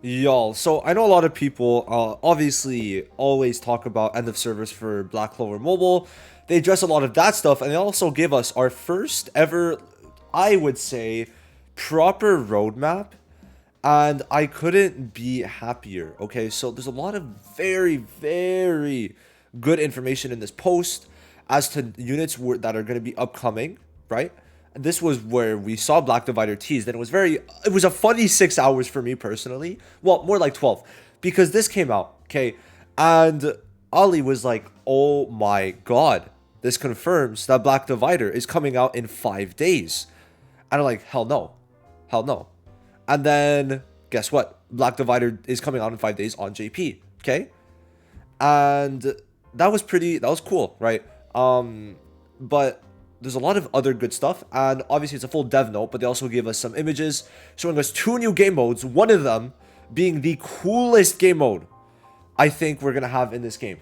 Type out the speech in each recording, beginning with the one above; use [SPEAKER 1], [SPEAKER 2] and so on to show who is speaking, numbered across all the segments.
[SPEAKER 1] Y'all, so I know a lot of people obviously always talk about end of service for Black Clover Mobile. They address a lot of that stuff, and they also give us our first ever, I would say, proper roadmap. And I couldn't be happier. Okay, so there's a lot of very, very good information in this post as to units that are going to be upcoming, right? And this was where we saw Black Divider teased, and it was a funny 6 hours for me personally. Well, more like 12, because this came out, okay, and Ali was like, "Oh my god, this confirms that Black Divider is coming out in 5 days," and I'm like, "Hell no, hell no." And then guess what? Black Divider is coming out in 5 days on JP. Okay, and that was cool, right? But there's a lot of other good stuff, and obviously it's a full dev note, but they also gave us some images showing us two new game modes, one of them being the coolest game mode I think we're gonna have in this game.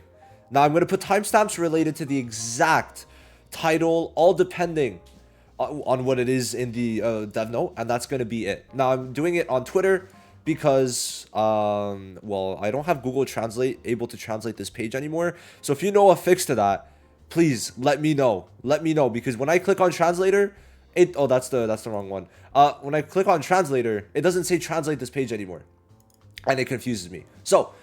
[SPEAKER 1] Now I'm gonna put timestamps related to the exact title, all depending on what it is in the dev note, and that's gonna be it. Now I'm doing it on Twitter because well, I don't have Google Translate able to translate this page anymore. So if you know a fix to that, please let me know. Let me know, because when I click on translator, that's the wrong one. When I click on translator, it doesn't say translate this page anymore, and it confuses me. So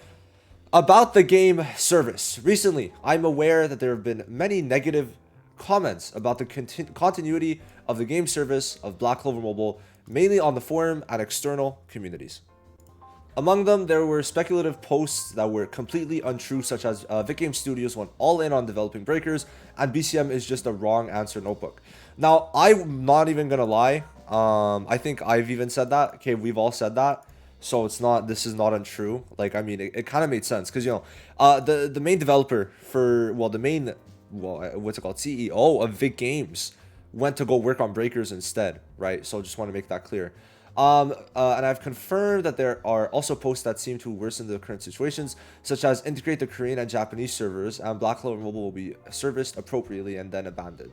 [SPEAKER 1] about the game service, recently I'm aware that there have been many negative comments about the continuity of the game service of Black Clover Mobile, mainly on the forum and external communities. Among them, there were speculative posts that were completely untrue, such as Vic Game Studios went all in on developing breakers, and BCM is just a wrong answer notebook. Now, I'm not even gonna lie. I think I've even said that. Okay, we've all said that. So this is not untrue. Like, I mean, it kind of made sense because, the main developer for, what's it called? CEO of Vic Games went to go work on breakers instead, right? So just want to make that clear. And I've confirmed that there are also posts that seem to worsen the current situations, such as integrate the Korean and Japanese servers, and Black Clover Mobile will be serviced appropriately and then abandoned.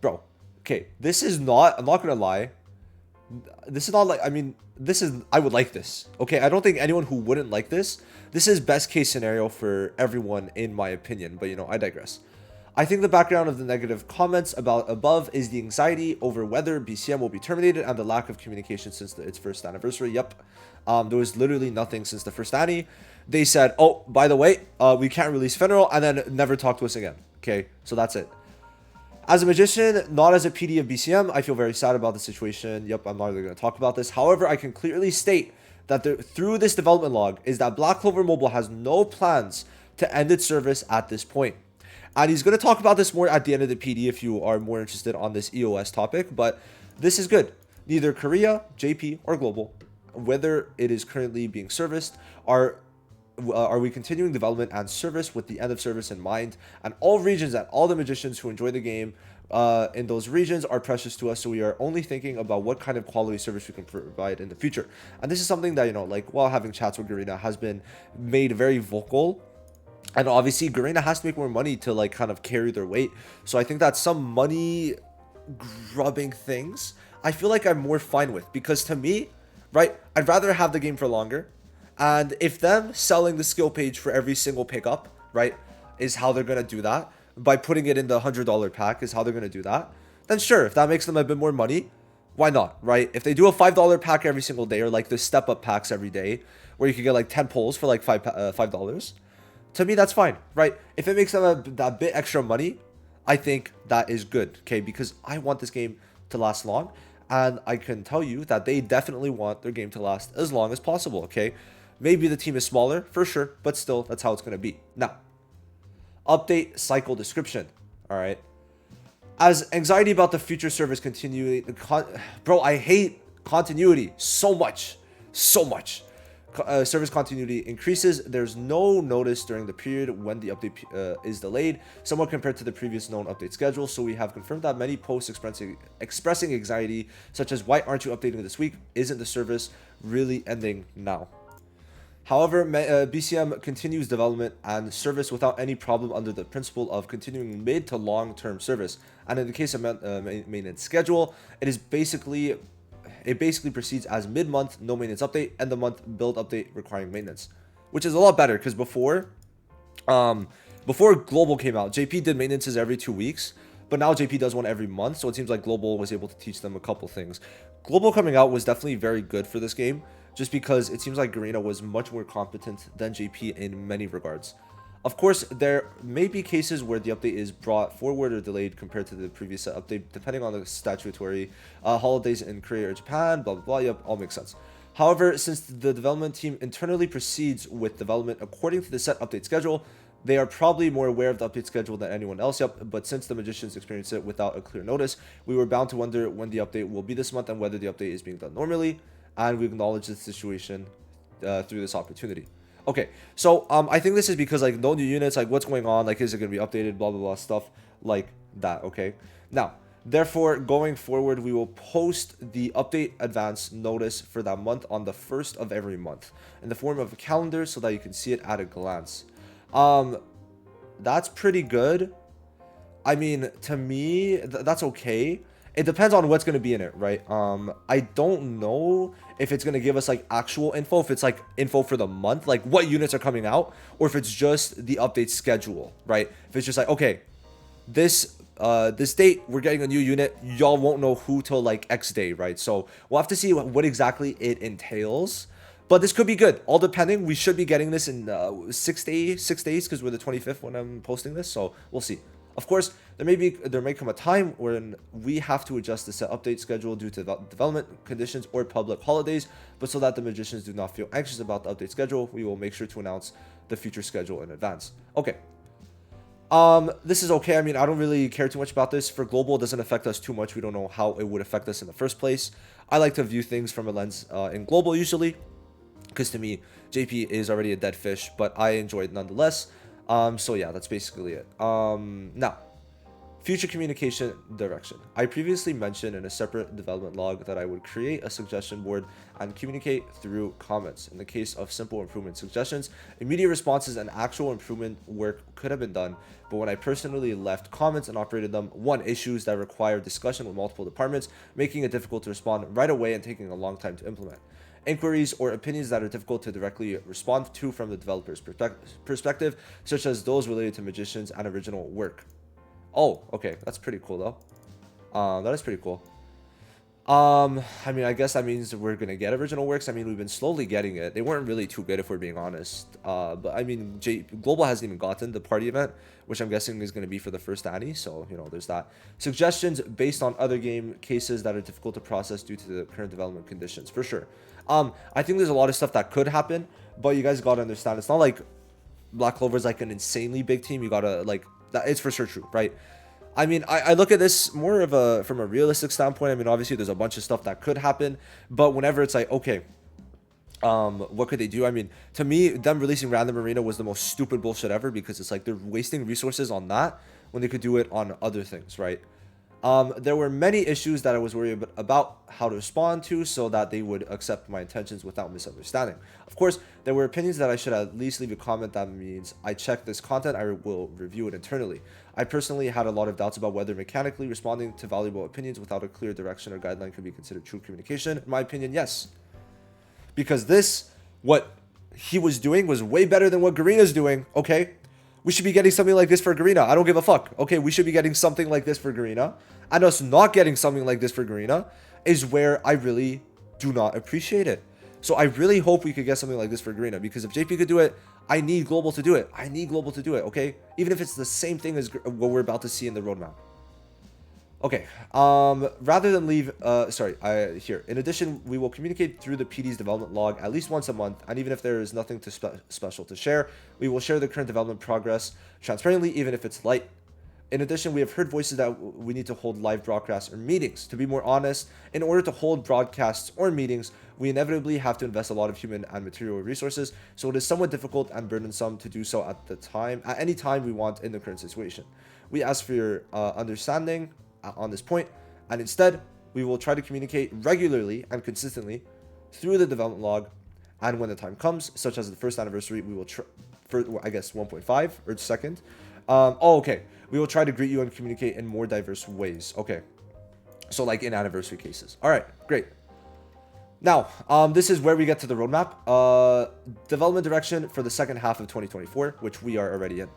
[SPEAKER 1] Bro, okay, I'm not gonna lie, this is not like, I mean, I would like this. Okay, I don't think anyone who wouldn't like this. This is best case scenario for everyone, in my opinion, but I digress. I think the background of the negative comments about above is the anxiety over whether BCM will be terminated and the lack of communication since its first anniversary. Yep. There was literally nothing since the first ANNI. They said, "Oh, by the way, we can't release Federal," and then never talk to us again. Okay, so that's it. As a magician, not as a PD of BCM, I feel very sad about the situation. Yep, I'm not really going to talk about this. However, I can clearly state that through this development log is that Black Clover Mobile has no plans to end its service at this point. And he's going to talk about this more at the end of the PD if you are more interested on this EOS topic. But this is good. Neither Korea, JP, or Global, whether it is currently being serviced, are we continuing development and service with the end of service in mind? And all regions and all the magicians who enjoy the game in those regions are precious to us. So we are only thinking about what kind of quality service we can provide in the future. And this is something that, like while having chats with Garena has been made very vocal. And obviously, Garena has to make more money to like kind of carry their weight. So I think that some money grubbing things, I feel like I'm more fine with, because to me, right, I'd rather have the game for longer. And if them selling the skill page for every single pickup, right, is how they're going to do that, by putting it in the $100 pack is how they're going to do that, then sure, if that makes them a bit more money, why not, right? If they do a $5 pack every single day, or like the step up packs every day, where you can get like 10 pulls for like $5, to me, that's fine, right? If it makes them that bit extra money, I think that is good, okay? Because I want this game to last long, and I can tell you that they definitely want their game to last as long as possible, okay? Maybe the team is smaller, for sure, but still, that's how it's going to be. Now, update cycle description, all right? As anxiety about the future service continuity, bro, I hate continuity so much, so much. Service continuity increases. There's no notice during the period when the update is delayed, somewhat compared to the previous known update schedule. So we have confirmed that many posts expressing anxiety, such as "Why aren't you updating this week? Isn't the service really ending now?" However, BCM continues development and service without any problem under the principle of continuing mid to long-term service. And in the case of maintenance schedule, it is basically it basically proceeds as mid-month, no maintenance update, end of month, build update requiring maintenance, which is a lot better because before Global came out, JP did maintenances every 2 weeks, but now JP does one every month, so it seems like Global was able to teach them a couple things. Global coming out was definitely very good for this game, just because it seems like Garena was much more competent than JP in many regards. Of course, there may be cases where the update is brought forward or delayed compared to the previous update, depending on the statutory holidays in Korea or Japan, blah, blah, blah. Yep, all makes sense. However, since the development team internally proceeds with development according to the set update schedule, they are probably more aware of the update schedule than anyone else. Yep, but since the magicians experienced it without a clear notice, we were bound to wonder when the update will be this month and whether the update is being done normally, and we acknowledge the situation through this opportunity. Okay, so I think this is because like no new units, like what's going on, like is it going to be updated, blah blah blah, stuff like that. Okay, now therefore going forward we will post the update advance notice for that month on the 1st of every month in the form of a calendar so that you can see it at a glance. That's pretty good. I mean, to me that's okay. It depends on what's going to be in it, right? I don't know if it's going to give us like actual info, if it's like info for the month, like what units are coming out, or if it's just the update schedule, right? If it's just like, okay, this date we're getting a new unit, y'all won't know who till like X day, right? So we'll have to see what exactly it entails. But this could be good, all depending. We should be getting this in 6 days because we're the 25th when I'm posting this, so we'll see. Of course, there may come a time when we have to adjust the set update schedule due to development conditions or public holidays, but so that the magicians do not feel anxious about the update schedule, we will make sure to announce the future schedule in advance. Okay. This is okay. I mean, I don't really care too much about this. For Global, it doesn't affect us too much. We don't know how it would affect us in the first place. I like to view things from a lens in Global usually, because to me, JP is already a dead fish, but I enjoy it nonetheless. So yeah, that's basically it. Now, future communication direction. I previously mentioned in a separate development log that I would create a suggestion board and communicate through comments. In the case of simple improvement suggestions, immediate responses and actual improvement work could have been done, but when I personally left comments and operated them, one, issues that require discussion with multiple departments, making it difficult to respond right away and taking a long time to implement. Inquiries or opinions that are difficult to directly respond to from the developer's perspective, such as those related to magicians and original work. Oh, okay, that's pretty cool though. That is pretty cool. I mean, I guess that means we're gonna get original works. I mean, we've been slowly getting it. They weren't really too good if we're being honest. But I mean, Global hasn't even gotten the party event, which I'm guessing is gonna be for the first ANNI. So you know, there's that. Suggestions based on other game cases that are difficult to process due to the current development conditions, for sure. I think there's a lot of stuff that could happen, but you guys gotta understand, it's not like Black Clover is like an insanely big team. You gotta like that. It's for sure true, right? I mean, I look at this more of from a realistic standpoint. I mean, obviously there's a bunch of stuff that could happen, but whenever it's like, okay, what could they do? I mean, to me, them releasing Random Arena was the most stupid bullshit ever, because it's like they're wasting resources on that when they could do it on other things, right? There were many issues that I was worried about how to respond to so that they would accept my intentions without misunderstanding. Of course, there were opinions that I should at least leave a comment. That means I check this content, I will review it internally. I personally had a lot of doubts about whether mechanically responding to valuable opinions without a clear direction or guideline could be considered true communication. In my opinion, yes. Because what he was doing was way better than what Garena's doing, okay? We should be getting something like this for Garena. I don't give a fuck. Okay, we should be getting something like this for Garena. And us not getting something like this for Garena is where I really do not appreciate it. So I really hope we could get something like this for Garena, because if JP could do it, I need Global to do it. I need Global to do it, okay? Even if it's the same thing as what we're about to see in the roadmap. Okay, rather than leave, here. In addition, we will communicate through the PD's development log at least once a month, and even if there is nothing special to share, we will share the current development progress transparently, even if it's light. In addition, we have heard voices that we need to hold live broadcasts or meetings. To be more honest, in order to hold broadcasts or meetings, we inevitably have to invest a lot of human and material resources, so it is somewhat difficult and burdensome to do so at any time we want in the current situation. We ask for your understanding on this point, and instead we will try to communicate regularly and consistently through the development log, and when the time comes, such as the first anniversary, we will I guess 1.5 or second, okay, we will try to greet you and communicate in more diverse ways. Okay, so like in anniversary cases. All right, great. Now, this is where we get to the roadmap. Development direction for the second half of 2024, which we are already in.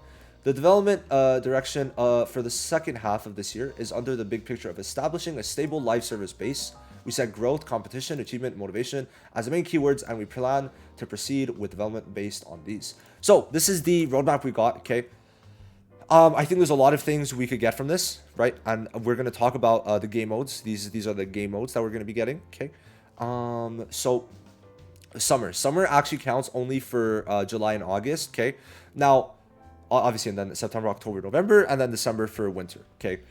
[SPEAKER 1] The development direction for the second half of this year is under the big picture of establishing a stable live service base. We set growth, competition, achievement, motivation as the main keywords, and we plan to proceed with development based on these. So this is the roadmap we got, okay? I think there's a lot of things we could get from this, right? And we're going to talk about the game modes. These are the game modes that we're going to be getting, okay? So summer actually counts only for July and August, okay? Now, obviously, and then September, October, November, and then December for winter, okay?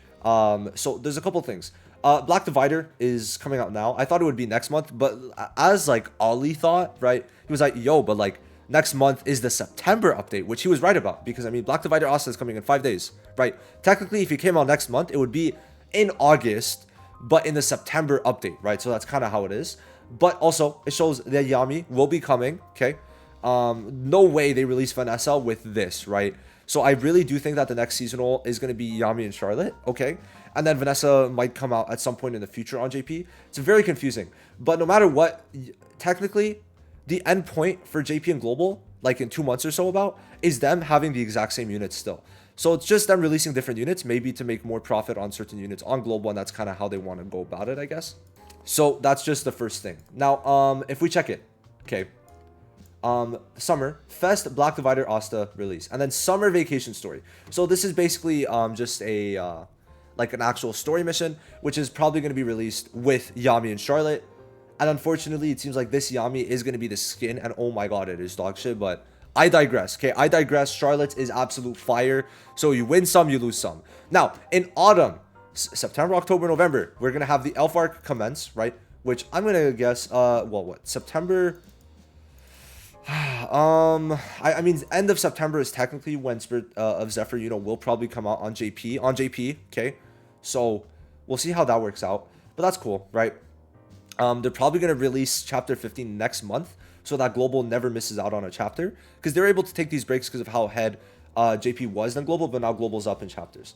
[SPEAKER 1] So there's a couple things. Black Divider is coming out now. I thought it would be next month, but as like Ollie thought, right? He was like, yo, but like next month is the September update, which he was right about, because I mean, Black Divider Asta is coming in 5 days, right? Technically, if it came out next month, it would be in August, but in the September update, right? So that's kind of how it is. But also, it shows that Yami will be coming, okay? No way they release Vanessa with this, right? So I really do think that the next seasonal is going to be Yami and Charlotte, okay? And then Vanessa might come out at some point in the future on JP. It's very confusing. But no matter what, technically, the end point for JP and Global, like in 2 months or so about, is them having the exact same units still. So it's just them releasing different units, maybe to make more profit on certain units on Global, and that's kind of how they want to go about it, I guess. So that's just the first thing. Now, if we check it, okay. Summer, Fest, Black Divider, Asta release. And then Summer Vacation Story. So this is basically just a, like an actual story mission, which is probably going to be released with Yami and Charlotte. And unfortunately, it seems like this Yami is going to be the skin, and oh my god, it is dog shit, but I digress, okay? I digress. Charlotte's is absolute fire. So you win some, you lose some. Now, in autumn, September, October, November, we're going to have the Elf Arc commence, right? Which I'm going to guess, well, what? September... I mean, end of September is technically when Spirit of Zephyr, you know, will probably come out on JP, okay? So we'll see how that works out. But that's cool, right? They're probably going to release Chapter 15 next month so that Global never misses out on a chapter, because they're able to take these breaks because of how ahead JP was than Global, but now Global's up in chapters.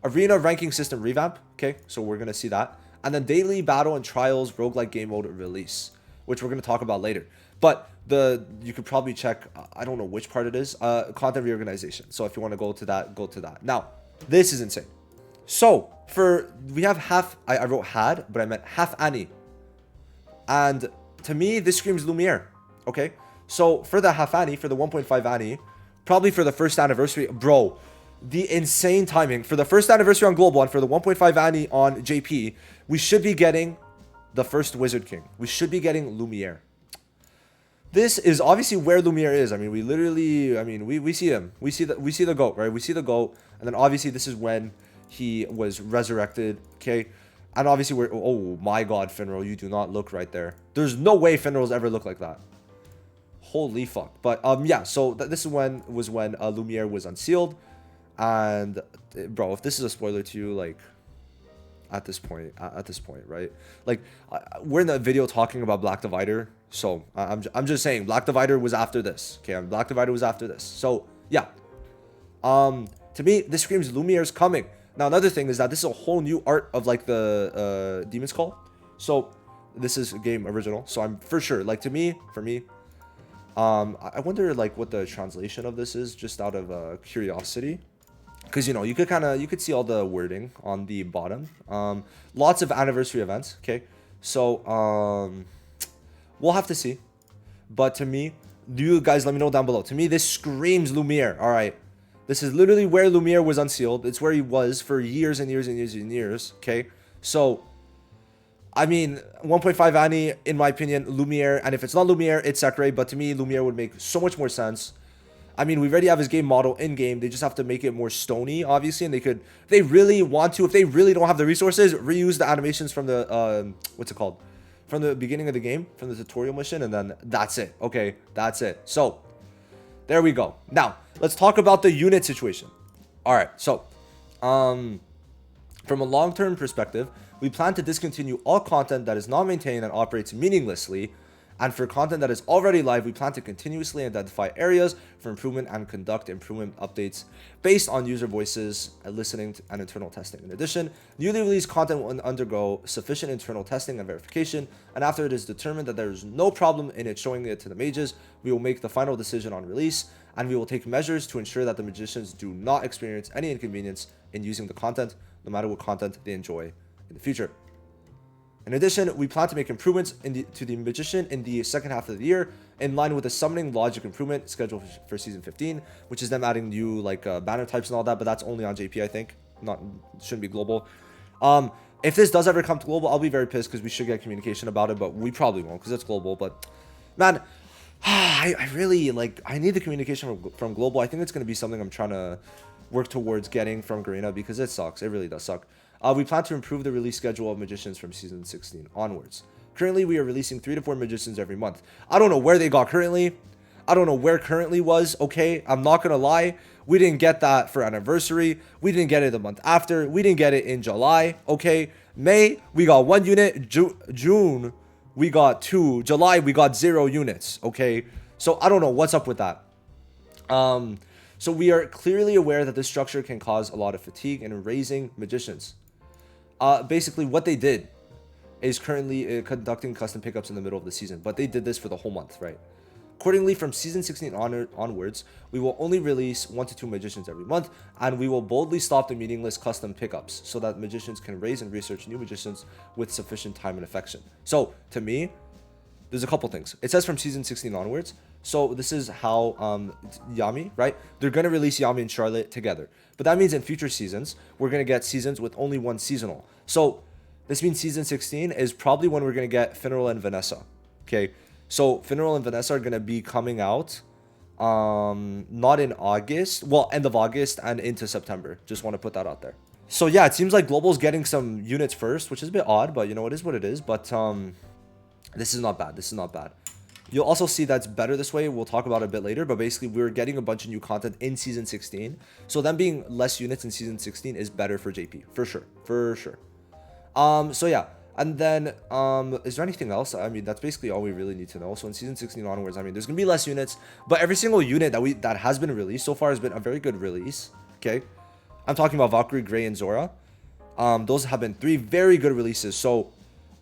[SPEAKER 1] Arena ranking system revamp, okay? So we're going to see that. And then daily battle and trials roguelike game mode release, which we're going to talk about later. But you could probably check, I don't know which part it is, content reorganization. So if you want to go to that, go to that. Now, this is insane. So we have half, I wrote had, but I meant half ANNI. And to me, this screams Lumiere, okay? So for the half ANNI, for the 1.5 ANNI, probably for the first anniversary, bro, the insane timing. For the first anniversary on Global and for the 1.5 ANNI on JP, we should be getting the first Wizard King. We should be getting Lumiere. This is obviously where Lumiere is. I mean, we literally, I mean, we see him. We see the goat, right? We see the goat. And then obviously this is when he was resurrected, okay? And obviously we're, oh my god, Finral, you do not look right there. There's no way Finral's ever looked like that. Holy fuck. But yeah, so this is when Lumiere was unsealed. And bro, if this is a spoiler to you, like, at this point, right? Like, we're in the video talking about Black Divider, so I'm just saying Black Divider was after this, okay? Black Divider was after this, so yeah. To me, this screams Lumiere's coming. Now, another thing is that this is a whole new art of like the Demon's Call, so this is a game original, so I'm for sure, like, for me, I wonder like what the translation of this is, just out of curiosity. Because, you know, you could see all the wording on the bottom. Lots of anniversary events, okay? So, we'll have to see. But to me, you guys let me know down below. To me, this screams Lumiere, all right? This is literally where Lumiere was unsealed. It's where he was for years and years and years and years, okay? So, I mean, 1.5 ANNI, in my opinion, Lumiere. And if it's not Lumiere, it's Sakurai. But to me, Lumiere would make so much more sense. I mean, we already have his game model in game. They just have to make it more stony, obviously. And if they really want to, if they really don't have the resources, reuse the animations from the, what's it called? From the beginning of the game, from the tutorial mission. And then that's it. Okay, that's it. So, there we go. Now, let's talk about the unit situation. All right, so, from a long-term perspective, we plan to discontinue all content that is not maintained and operates meaninglessly, And for content that is already live, we plan to continuously identify areas for improvement and conduct improvement updates based on user voices, listening, and internal testing. In addition, newly released content will undergo sufficient internal testing and verification, and after it is determined that there is no problem in it showing it to the mages, we will make the final decision on release, and we will take measures to ensure that the magicians do not experience any inconvenience in using the content, no matter what content they enjoy in the future. In addition, we plan to make improvements to the magician in the second half of the year, in line with the summoning logic improvement scheduled for season 15, which is them adding new banner types and all that, but that's only on JP, I think. Shouldn't be global. If this does ever come to global, I'll be very pissed because we should get communication about it, but we probably won't because it's global. But man, I really I need the communication from global. I think it's going to be something I'm trying to work towards getting from Garena because it sucks. It really does suck. We plan to improve the release schedule of magicians from season 16 onwards. Currently, we are releasing 3 to 4 magicians every month. I don't know where they got currently. I don't know where currently was, okay? I'm not going to lie. We didn't get that for anniversary. We didn't get it the month after. We didn't get it in July, okay? May, we got 1 unit. June, we got 2. July, we got 0 units, okay? So I don't know what's up with that. So we are clearly aware that this structure can cause a lot of fatigue in raising magicians. Basically, what they did is currently conducting custom pickups in the middle of the season, but they did this for the whole month, right? Accordingly, from season 16 onwards, we will only release 1 to 2 magicians every month, and we will boldly stop the meaningless custom pickups so that magicians can raise and research new magicians with sufficient time and affection. So, to me, there's a couple things. It says from season 16 onwards. So this is how Yami, right? They're going to release Yami and Charlotte together. But that means in future seasons, we're going to get seasons with only 1 seasonal. So this means season 16 is probably when we're going to get Finral and Vanessa. Okay. So Finral and Vanessa are going to be coming out not in August. Well, end of August and into September. Just want to put that out there. So yeah, it seems like Global's getting some units first, which is a bit odd, but you know, it is what it is. But this is not bad. This is not bad. You'll also see that's better this way. We'll talk about it a bit later, but basically we're getting a bunch of new content in season 16. So them being less units in season 16 is better for JP, for sure, for sure. So yeah, and then is there anything else? I mean, that's basically all we really need to know. So in season 16 onwards, I mean, there's gonna be less units, but every single unit that has been released so far has been a very good release. Okay, I'm talking about Valkyrie, Gray, and Zora. Those have been 3 very good releases. So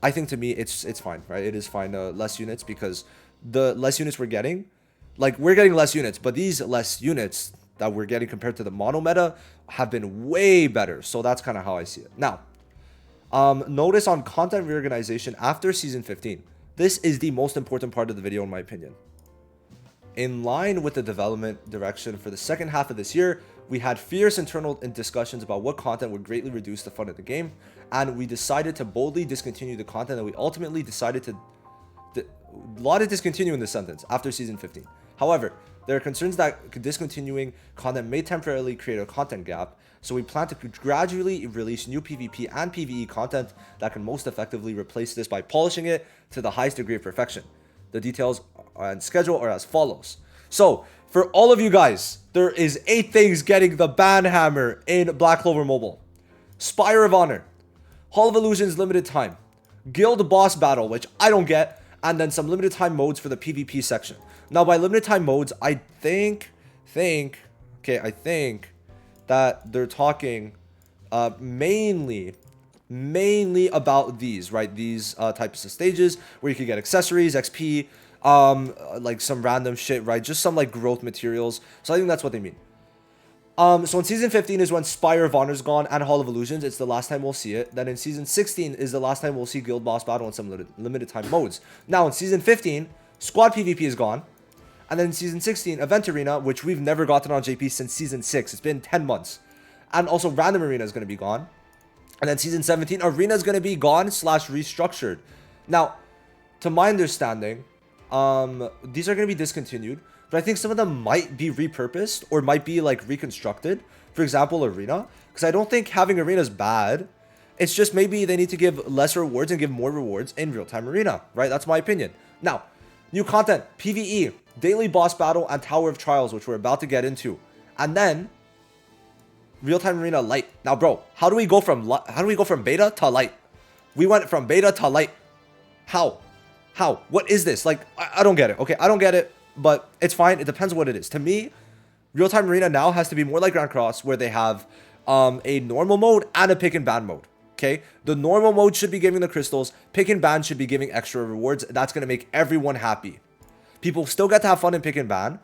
[SPEAKER 1] I think to me it's fine, right? It is fine. Less units because the less units we're getting, we're getting less units, but these less units that we're getting compared to the mono meta have been way better. So that's kind of how I see it. Now, notice on content reorganization after season 15. This is the most important part of the video in my opinion. In line with the development direction for the second half of this year, we had fierce internal discussions about what content would greatly reduce the fun of the game, and we decided to boldly discontinue the content that we ultimately decided to a lot of discontinue in this sentence after season 15. However, there are concerns that discontinuing content may temporarily create a content gap, so we plan to gradually release new PvP and PvE content that can most effectively replace this by polishing it to the highest degree of perfection. The details and schedule are as follows. So, for all of you guys, there is 8 things getting the ban hammer in Black Clover Mobile. Spire of Honor, Hall of Illusions limited time, Guild boss battle, which I don't get, and then some limited time modes for the PvP section. Now, by limited time modes, I think that they're talking mainly about these, right? These types of stages where you can get accessories, XP, some random shit, right? Just some growth materials. So I think that's what they mean. So in season 15 is when Spire of Honor's gone and Hall of Illusions. It's the last time we'll see it. Then in season 16 is the last time we'll see Guild Boss Battle and some limited time modes. Now in season 15, Squad PvP is gone. And then in season 16, Event Arena, which we've never gotten on JP since season 6. It's been 10 months. And also Random Arena is going to be gone. And then season 17, Arena is going to be gone / restructured. Now, to my understanding, these are going to be discontinued. But I think some of them might be repurposed or might be reconstructed. For example, Arena. Because I don't think having Arena is bad. It's just maybe they need to give less rewards and give more rewards in real-time Arena. Right? That's my opinion. Now, new content. PvE. Daily Boss Battle and Tower of Trials, which we're about to get into. And then real-time Arena Light. Now, bro, how do we go from beta to light? We went from beta to light. How? How? What is this? Like, I don't get it. Okay, I don't get it, but it's fine. It depends on what it is. To me, real-time arena now has to be more like Grand Cross, where they have a normal mode and a pick and ban mode. Okay, the normal mode should be giving the crystals. Pick and ban should be giving extra rewards. That's going to make everyone happy. People still get to have fun in pick and ban,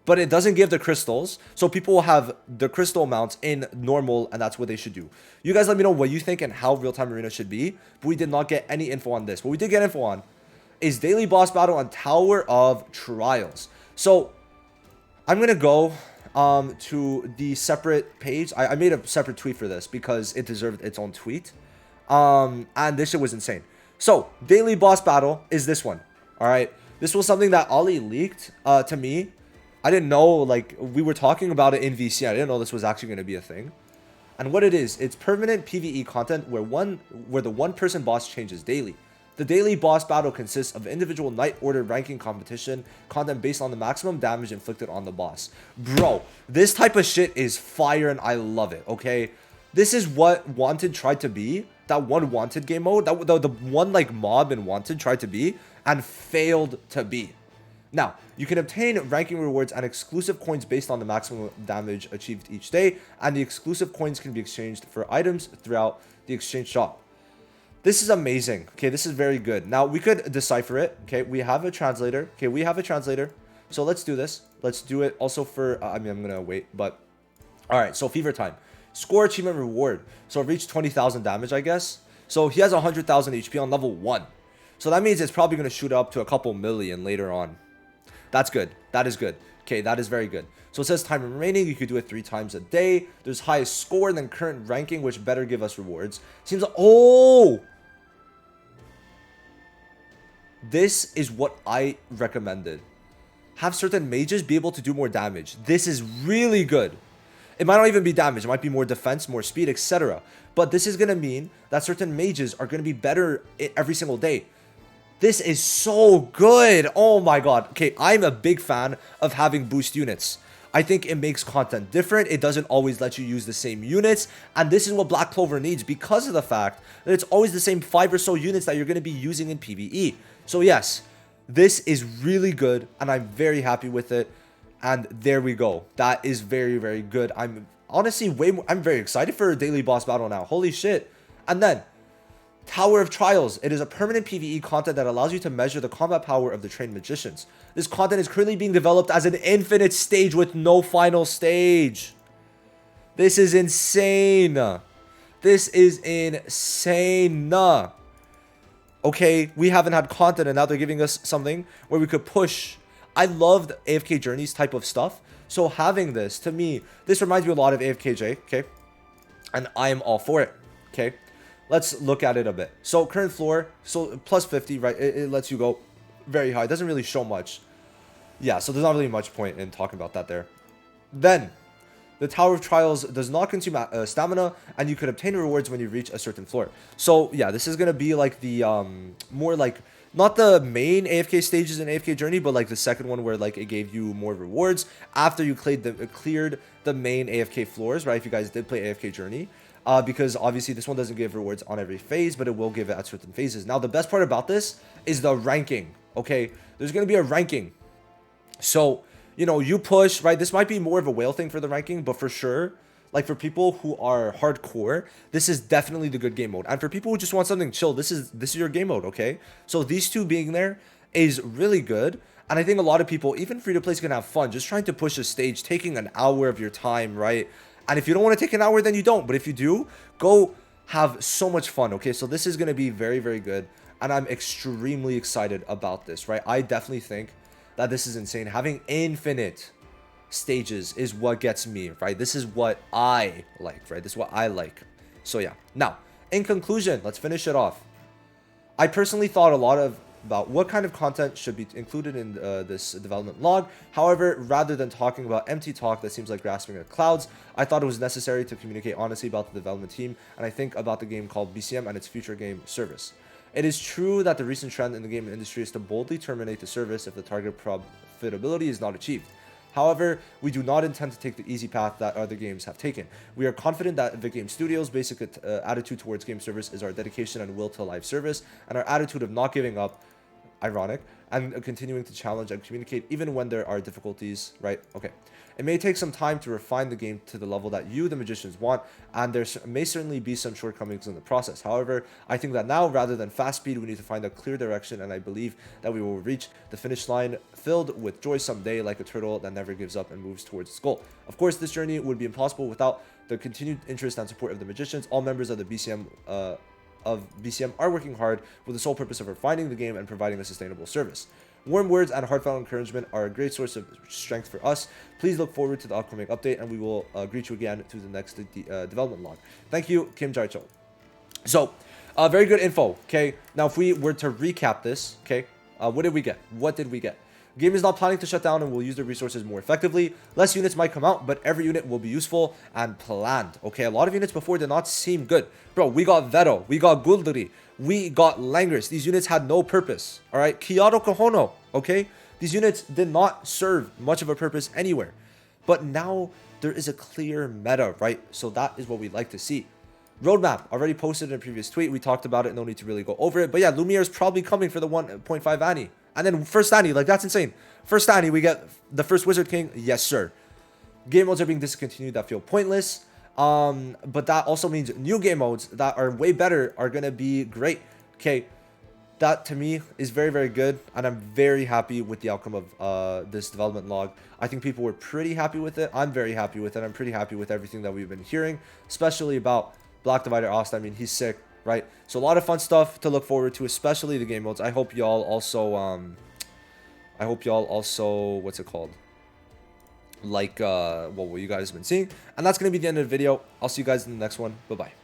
[SPEAKER 1] but it doesn't give the crystals. So people will have the crystal amounts in normal, and that's what they should do. You guys let me know what you think and how real-time arena should be. But we did not get any info on this. What we did get info on is daily boss battle on Tower of Trials. So I'm going to go to the separate page. I made a separate tweet for this because it deserved its own tweet. And this shit was insane. So daily boss battle is this one. All right. This was something that Ollie leaked to me. I didn't know, like, we were talking about it in VC. I didn't know this was actually going to be a thing. And what it is, it's permanent PvE content where the one-person boss changes daily. The daily boss battle consists of individual night order ranking competition content based on the maximum damage inflicted on the boss. Bro, this type of shit is fire and I love it, okay? This is what Wanted tried to be. That one Wanted game mode, that the one like mob in Wanted tried to be and failed to be. Now, you can obtain ranking rewards and exclusive coins based on the maximum damage achieved each day, and the exclusive coins can be exchanged for items throughout the exchange shop. This is amazing. Okay, this is very good. Now, we could decipher it. Okay, we have a translator. Okay, we have a translator. So let's do this. Let's do it also for, I mean, I'm going to wait, but all right, so Fever Time. Score achievement reward. So reach 20,000 damage, I guess. So he has 100,000 HP on level 1. So that means it's probably going to shoot up to a couple million later on. That's good. That is good. Okay, that is very good. So it says time remaining. You could do it 3 times a day. There's highest score and then current ranking, which better give us rewards. Seems like, oh! This is what I recommended. Have certain mages be able to do more damage. This is really good. It might not even be damage. It might be more defense, more speed, etc. But this is going to mean that certain mages are going to be better every single day. This is so good. Oh my god. Okay, I'm a big fan of having boost units. I think it makes content different. It doesn't always let you use the same units. And this is what Black Clover needs because of the fact that it's always the same 5 or so units that you're going to be using in PvE. So yes, this is really good and I'm very happy with it. And there we go. That is very, very good. I'm honestly I'm very excited for a daily boss battle now. Holy shit. And then Tower of Trials. It is a permanent PvE content that allows you to measure the combat power of the trained magicians. This content is currently being developed as an infinite stage with no final stage. This is insane. This is insane. Okay, we haven't had content and now they're giving us something where we could push. I loved AFK Journeys type of stuff. So having this, to me, this reminds me a lot of AFKJ, okay? And I am all for it, okay? Let's look at it a bit. So current floor, so plus 50, right? It lets you go very high. It doesn't really show much. Yeah, so there's not really much point in talking about that there. Then, the Tower of Trials does not consume stamina, and you could obtain rewards when you reach a certain floor. So yeah, this is going to be like the, more like, not the main AFK stages in AFK Journey, but like the second one where like it gave you more rewards after you cleared the main AFK floors, right? If you guys did play AFK Journey. Because obviously this one doesn't give rewards on every phase, but it will give it at certain phases. Now, the best part about this is the ranking, okay? There's going to be a ranking. So, you know, you push, right? This might be more of a whale thing for the ranking, but for sure, like for people who are hardcore, this is definitely the good game mode. And for people who just want something chill, this is your game mode, okay? So these two being there is really good. And I think a lot of people, even free-to-play, can have fun just trying to push a stage, taking an hour of your time, right? And if you don't want to take an hour, then you don't. But if you do, go have so much fun, okay? So this is going to be very, very good. And I'm extremely excited about this, right? I definitely think that this is insane. Having infinite stages is what gets me, right? This is what I like, right? This is what I like. So yeah. Now, in conclusion, let's finish it off. I personally thought a lot about what kind of content should be included in this development log. However, rather than talking about empty talk that seems like grasping at clouds, I thought it was necessary to communicate honestly about the development team and I think about the game called BCM and its future game service. It is true that the recent trend in the game industry is to boldly terminate the service if the target profitability is not achieved. However, we do not intend to take the easy path that other games have taken. We are confident that the game studio's basic attitude towards game service is our dedication and will to live service, and our attitude of not giving up ironic, and continuing to challenge and communicate even when there are difficulties, right? Okay. It may take some time to refine the game to the level that you, the magicians, want, and there may certainly be some shortcomings in the process. However, I think that now, rather than fast speed, we need to find a clear direction, and I believe that we will reach the finish line filled with joy someday, like a turtle that never gives up and moves towards its goal. Of course, this journey would be impossible without the continued interest and support of the magicians. All members of the BCM are working hard with the sole purpose of refining the game and providing a sustainable service. Warm words and heartfelt encouragement are a great source of strength for us. Please look forward to the upcoming update, and we will greet you again to the next development log. Thank you, Kim Jaichol. So, very good info, okay? Now, if we were to recap this, okay, what did we get? What did we get? Game is not planning to shut down and will use their resources more effectively. Less units might come out, but every unit will be useful and planned. Okay, a lot of units before did not seem good. Bro, we got Vero, we got Guldri, we got Langris. These units had no purpose. All right, Kiado Kohono, okay? These units did not serve much of a purpose anywhere. But now there is a clear meta, right? So that is what we like to see. Roadmap, already posted in a previous tweet. We talked about it, no need to really go over it. But yeah, Lumiere is probably coming for the 1.5 Annie. And then first Annie, like that's insane. First Annie, we get the first Wizard King. Yes, sir. Game modes are being discontinued that feel pointless. But that also means new game modes that are way better are going to be great. Okay, that to me is very, very good. And I'm very happy with the outcome of this development log. I think people were pretty happy with it. I'm very happy with it. I'm pretty happy with everything that we've been hearing, especially about Black Divider Ost. I mean, he's sick, right? So a lot of fun stuff to look forward to, especially the game modes. I hope y'all also, what's it called? Like, what you guys have been seeing. And that's going to be the end of the video. I'll see you guys in the next one. Bye-bye.